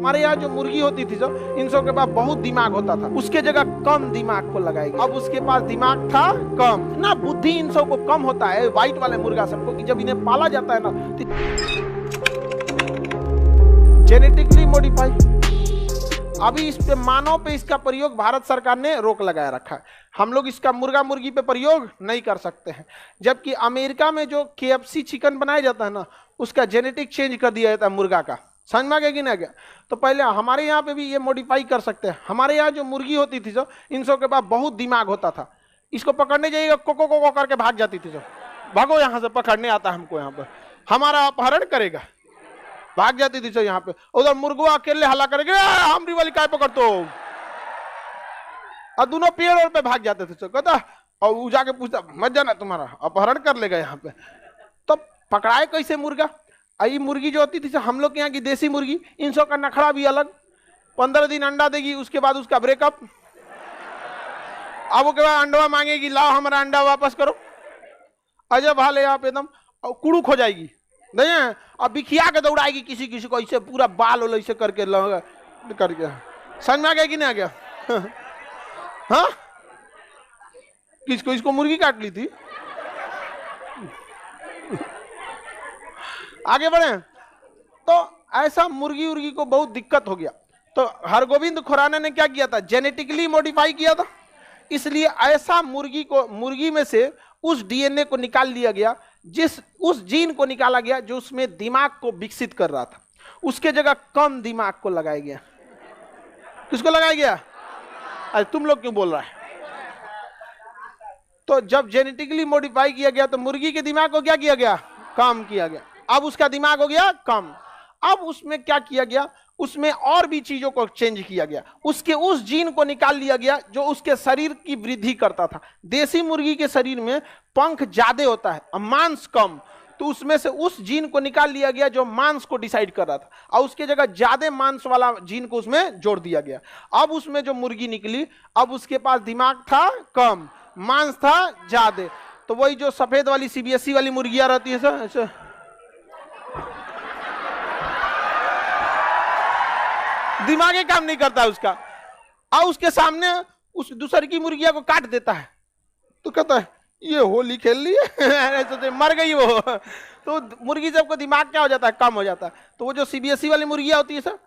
हमारे यहाँ जो मुर्गी होती थी जो इन सब के पास बहुत दिमाग होता था, उसके जगह कम दिमाग को लगाएगी। अब उसके पास दिमाग था कम, ना बुद्धि इन सब को कम होता है व्हाइट वाले मुर्गा सबको, कि जब इन्हें पाला जाता है ना जेनेटिकली मॉडिफाई। अभी इस पे मानव पे इसका प्रयोग भारत सरकार ने रोक लगाया रखा है। हम लोग इसका मुर्गा मुर्गी पे प्रयोग नहीं कर सकते हैं। जबकि अमेरिका में जो KFC चिकन बनाया जाता है ना, उसका जेनेटिक चेंज कर दिया जाता है मुर्गा का। समझ में आ गया कि नहीं गया? तो पहले हमारे यहाँ पे भी ये मॉडिफाई कर सकते हैं। हमारे यहाँ जो मुर्गी होती थी जो इन सब के पास बहुत दिमाग होता था, इसको पकड़ने जाइएगा कोको कोको करके भाग जाती थी जो, भागो यहाँ से, पकड़ने आता है हमको, यहाँ पर हमारा अपहरण करेगा, भाग जाती थी यहाँ पे। उधर मुर्गुआ अकेले हल्ला करेंगे हमरी वाली काय पकड़तो, और दोनों पेड़ पे भाग जाते थे। कहता और वो जाके पूछता मत जाना, तुम्हारा अपहरण कर लेगा यहाँ पे। तो पकड़ाए कैसे मुर्गा? आई मुर्गी जो होती थी हम लोग के यहाँ की देसी मुर्गी, इन सब का नखड़ा भी अलग। 15 दिन अंडा देगी, उसके बाद उसका ब्रेकअप। अब उसके बाद अंडा मांगेगी, लाओ हमारा अंडा वापस करो। अजब हाल है यहाँ पे, एकदम कुड़ुक हो जाएगी नहीं है। अब बिखिया के दौड़ाएगी किसी किसी को, ऐसे पूरा बाल वाल ऐसे करके समझ में आ गया कि नहीं आ गया? हाँ, किसको? इसको मुर्गी काट ली थी। आगे बढ़े तो ऐसा मुर्गी उर्गी को बहुत दिक्कत हो गया। तो हरगोविंद खुराना ने क्या किया था? जेनेटिकली मॉडिफाई किया था। इसलिए ऐसा मुर्गी में से उस DNA को निकाल लिया गया, उस जीन को निकाला गया जो उसमें दिमाग को विकसित कर रहा था। उसके जगह कम दिमाग को लगाया गया। किसको लगाया गया? अरे तुम लोग क्यों बोल रहा है? तो जब जेनेटिकली मॉडिफाई किया गया तो मुर्गी के दिमाग को क्या किया गया? कम किया गया। अब उसका दिमाग हो गया कम। अब उसमें क्या किया गया? उसमें और भी चीजों को चेंज किया गया। उसके उस जीन को निकाल लिया गया जो उसके शरीर की वृद्धि करता था। देसी मुर्गी के शरीर में पंख ज्यादा होता है और मांस कम, तो उसमें से उस जीन को निकाल लिया गया जो मांस को डिसाइड कर रहा था, और उसके जगह ज्यादा मांस वाला जीन को उसमें जोड़ दिया गया। अब उसमें जो मुर्गी निकली, अब उसके पास दिमाग था कम, मांस था ज्यादा। तो वही जो सफेद वाली CBSE वाली मुर्गियां रहती है सर, दिमाग काम नहीं करता है उसका, और उसके सामने उस दूसरी की मुर्गिया को काट देता है, तो कहता है ये होली खेल ली है मर गई वो। तो मुर्गी सबको दिमाग क्या हो जाता है? कम हो जाता है। तो वो जो CBSE वाली मुर्गिया होती है सर,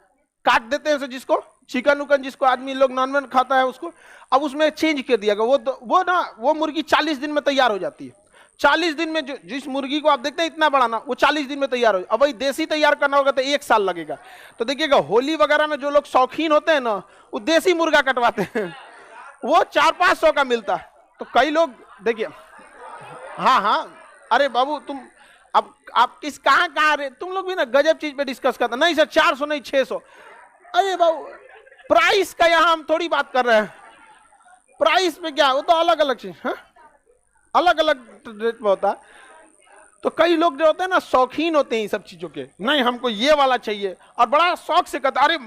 काट देते हैं सर, जिसको चिकन उकन जिसको आदमी लोग नॉनवेज खाता है उसको, अब उसमें चेंज कर दिया गया। वो मुर्गी 40 दिन में तैयार हो जाती है। 40 दिन में जिस मुर्गी को आप देखते हैं इतना बड़ा ना, वो 40 दिन में तैयार हो। अब वही देसी तैयार करना होगा तो 1 साल लगेगा। तो देखिएगा होली वगैरह में जो लोग शौकीन होते हैं ना, वो देसी मुर्गा कटवाते हैं, वो 400-500 का मिलता है। तो कई लोग देखिए, हाँ, अरे बाबू तुम अब आप किस कहाँ रहे तुम लोग भी ना, गजब चीज पे डिस्कस करते। नहीं सर 400 नहीं 600। अरे बाबू प्राइस का यहाँ हम थोड़ी बात कर रहे हैं। प्राइस पे क्या, वो तो अलग अलग चीज है, अलग अलग रेट में होता है। तो कई लोग जो होते हैं ना, शौकीन होते हैं इन सब चीजों के, नहीं हमको ये वाला चाहिए, और बड़ा शौक से कहता अरे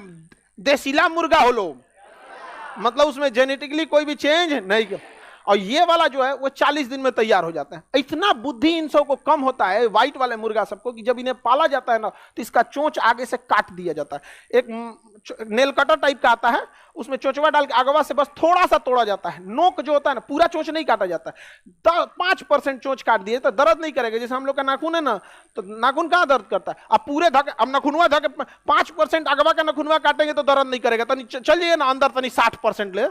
देसीला मुर्गा हो लो, मतलब उसमें जेनेटिकली कोई भी चेंज नहीं। और ये वाला जो है वो 40 दिन में तैयार हो जाता है। इतना बुद्धि इन सब को कम होता है व्हाइट वाले मुर्गा सबको, कि जब इन्हें पाला जाता है ना, तो इसका चोंच आगे से काट दिया जाता है। एक नेल कटर टाइप का आता है, उसमें चोचवा डाल के आगवा से बस थोड़ा सा तोड़ा जाता है। नोक जो होता है ना, पूरा चोंच नहीं काटा जाता है। 5% चोंच काट दिए तो दर्द नहीं करेगा। जैसे हम लोग का नाखून है ना, तो नाखून कहाँ दर्द करता है? अब पूरे धक, अब नखुनवा धके 5% अगवा का नखुनवा काटेंगे तो दर्द नहीं करेगा। तनी चलिए ना अंदर, तनी 60% ले।